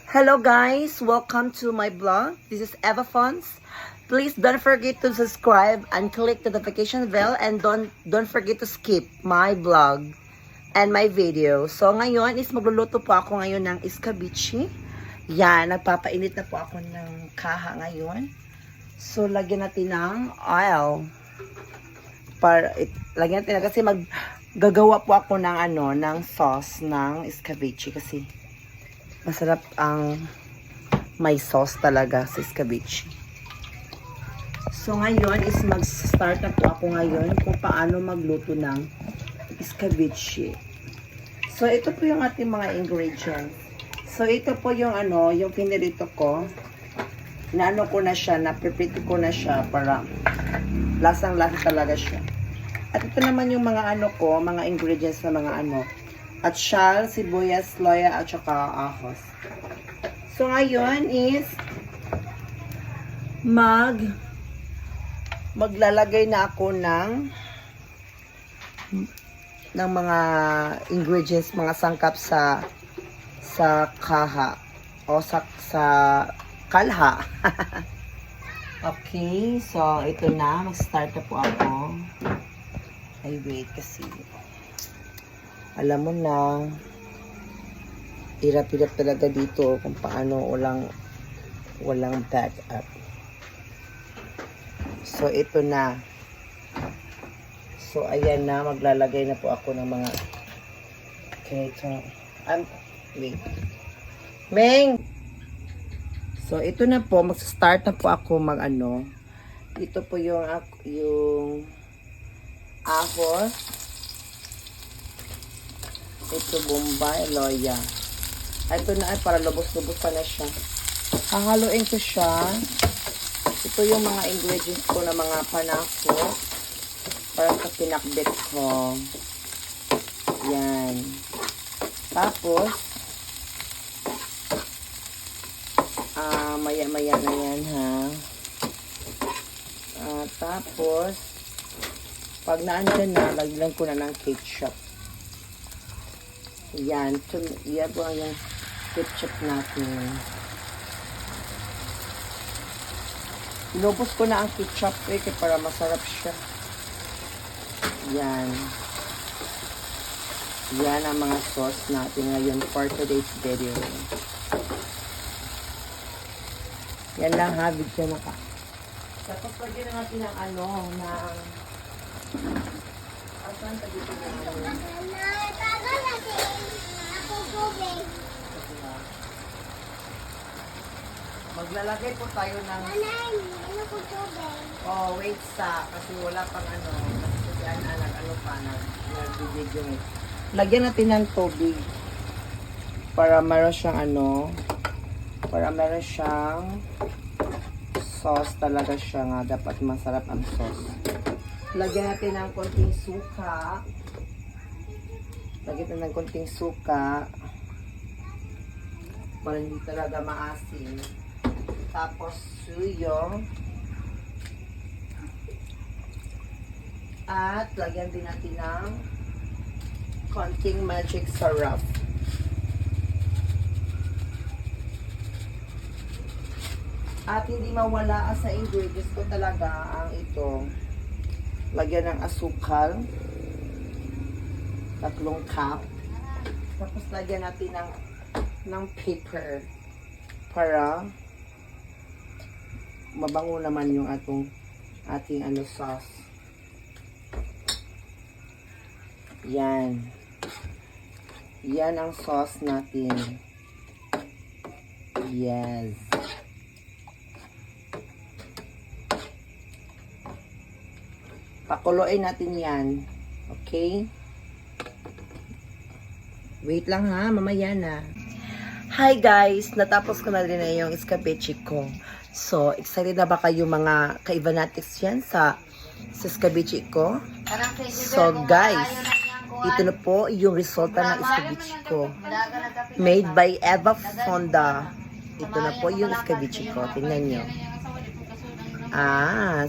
Hello guys, welcome to my blog. This is Eva Fons. Please don't forget to subscribe and click the notification bell and don't forget to skip my blog and my video. So ngayon is magluluto po ako ngayon ng escabeche. Yan, nagpapainit na po ako ng kaha ngayon. So lagyan natin ng oil. Lagyan natin kasi gagawa po ako ng ng sauce ng escabeche kasi masarap ang may sauce talaga sa escabeche. So ngayon is mag-start na po ako ngayon kung paano magluto ng escabeche. So ito po yung ating mga ingredients. So ito po yung yung pinirito ko. Ko na siya, naprepare ko na siya para lasang-lasa talaga siya. At ito naman yung mga mga ingredients na mga atsal, sibuyas, loya, at saka ahos. So, ngayon is maglalagay na ako ng mga ingredients, mga sangkap sa kaha o sa kalha. Okay, so ito na, mag-start na po ako. Ay, wait kasi alam mo na, hirap-hirap talaga dito kung paano walang backup. So, ito na. So, ayan na, maglalagay na po ako ng mga okay, ito. Wait. Meng! So, ito na po, mag-start na po ako ito po yung ahos. Ito bombay, loya. Ito na ay para lubos-lubos pa na siya. Hahaluin ko siya. Ito yung mga ingredients ko na mga panako para sa pinakbit ko. Yan. Tapos maya-maya na yan ha. Tapos pag naandyan na, lagyan ko na ng ketchup. Yan. Yan po ang ketchup natin. Inubos ko na ang ketchup para masarap siya. Yan. Yan ang mga sauce natin ngayon for today's video. Yan lang ha, video na ka. Tapos lagyan na natin ng asan ka dito na maglalagay po tayo ng wait kasi wala pang kasi anak pa nag-video lagyan natin ng tubig para meron siyang para meron siyang sauce talaga siya nga dapat masarap ang sauce. Lagyan natin ng konting suka. Lagyan natin ng konting suka para hindi talaga maasim. Tapos suyo. At lagyan din natin ng konting magic syrup. At hindi mawala sa ingredients ko talaga ang ito. Lagyan ng asukal. 3 cup. Tapos lagyan natin ng pepper para mabango naman yung ating sauce. Yan. Yan ang sauce natin. Yes. Pakuluin natin yan. Okay? Wait lang ha, mamaya na. Hi guys! Natapos ko na rin na yung escabeche ko. So, excited na ba kayo mga ka-Ivanatics yan sa escabeche ko? So guys, ito na po yung resulta ng escabeche ko. Made by Eva Fonda. Ito na po yung escabeche ko. Tingnan nyo.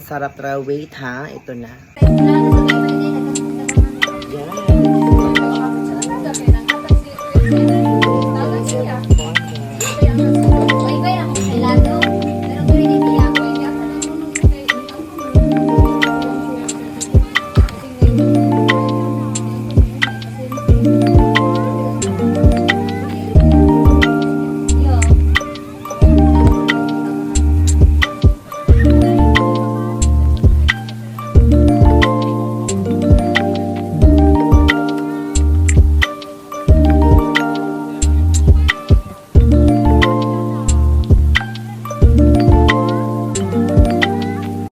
Sarap na. Wait ha. Ito na. Yan.